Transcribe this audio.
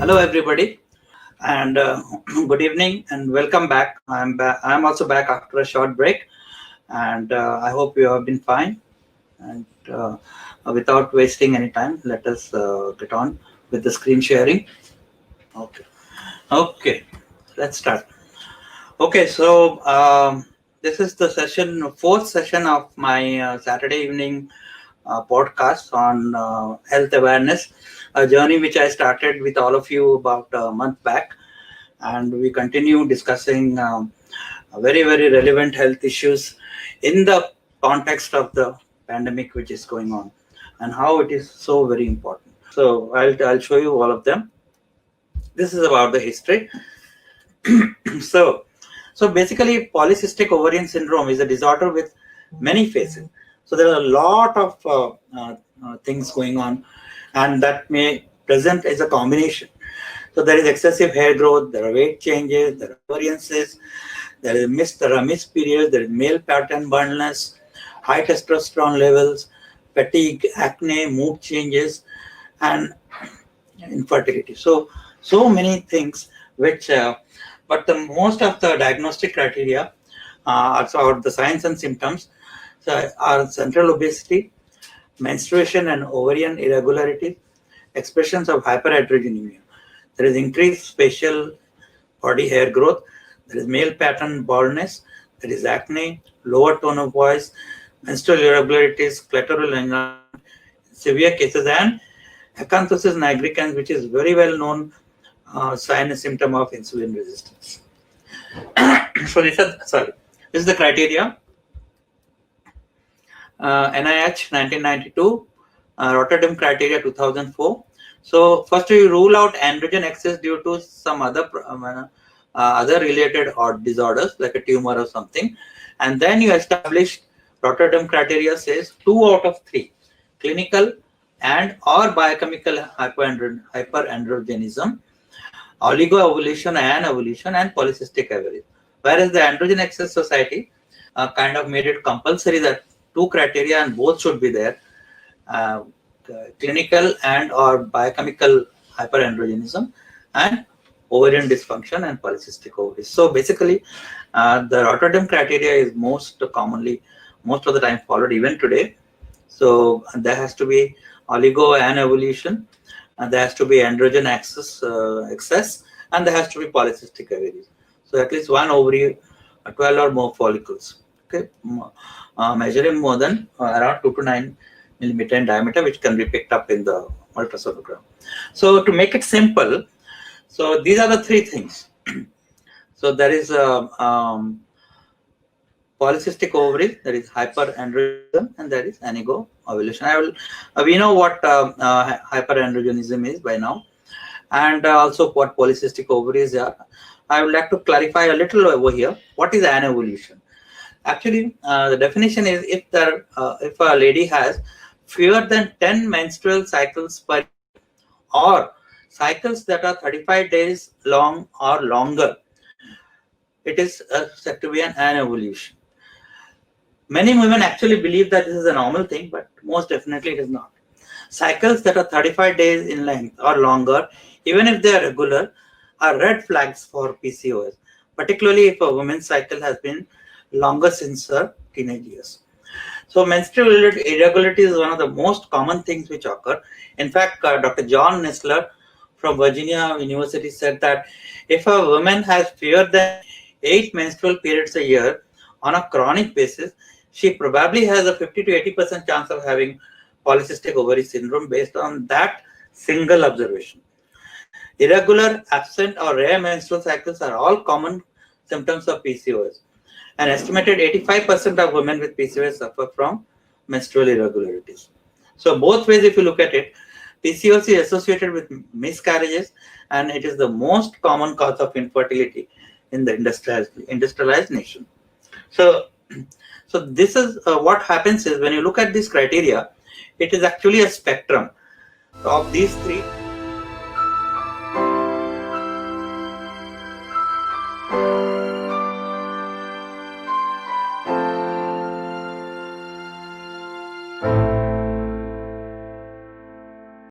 Hello, everybody, and good evening, and welcome back. I'm back. I'm also back after a short break, and I hope you have been fine. And without wasting any time, let us get on with the screen sharing. Okay. Okay. Let's start. Okay. So this is the fourth session of my Saturday evening podcast on health awareness, a journey which I started with all of you about a month back, and we continue discussing very, very relevant health issues in the context of the pandemic which is going on and how it is so very important. So I'll show you all of them. This is about the history. So basically, polycystic ovarian syndrome is a disorder with many phases. So there are a lot of things going on, and that may present as a combination. So there is excessive hair growth, there are weight changes, there are variances, there are missed periods, there is male pattern baldness, high testosterone levels, fatigue, acne, mood changes, and infertility. So many things which, but the most of the diagnostic criteria, or the signs and symptoms, are central obesity, menstruation and ovarian irregularity, expressions of hyperandrogenemia. There is increased facial body hair growth. There is male pattern baldness. There is acne, lower tone of voice, menstrual irregularities, clitoral enlargement, severe cases, and acanthosis nigricans, which is very well known sign and symptom of insulin resistance. So this is the criteria. NIH 1992, Rotterdam criteria 2004. So first you rule out androgen excess due to some other related or disorders like a tumor or something, and then you establish Rotterdam criteria says 2 out of 3 clinical and or biochemical hyperandrogenism, oligoevolution and evolution, and polycystic ovarian. Whereas the Androgen Access Society kind of made it compulsory that 2 criteria and both should be there. Clinical and or biochemical hyperandrogenism and ovarian dysfunction and polycystic ovaries. So basically, the Rotterdam criteria is most of the time followed even today. So there has to be oligo and evolution, and there has to be androgen excess, and there has to be polycystic ovaries. So at least one ovary, 12 or more follicles. Okay, measuring more than around 2 to 9 millimeter in diameter, which can be picked up in the ultrasonogram. So to make it simple, so these are the 3 things. So there is polycystic ovaries, there is hyperandrogenism, and there is anigo-ovulation. We know what hyperandrogenism is by now, and also what polycystic ovaries are. I would like to clarify a little over here. What is anevolution? Actually, the definition is if a lady has fewer than 10 menstrual cycles per year, or cycles that are 35 days long or longer, it is said to be an anevolution. Many women actually believe that this is a normal thing, but most definitely it is not. Cycles that are 35 days in length or longer, even if they are regular, are red flags for PCOS, particularly if a woman's cycle has been longer since her teenage years. So menstrual irregularity is one of the most common things which occur. In fact, Dr. John Nestler from Virginia University said that if a woman has fewer than 8 menstrual periods a year on a chronic basis, she probably has a 50 to 80% chance of having polycystic ovary syndrome based on that single observation. Irregular, absent, or rare menstrual cycles are all common symptoms of PCOS. An estimated 85% of women with PCOS suffer from menstrual irregularities. So both ways, if you look at it, PCOS is associated with miscarriages, and it is the most common cause of infertility in the industrialized nation. So this is what happens is when you look at this criteria, it is actually a spectrum of these 3.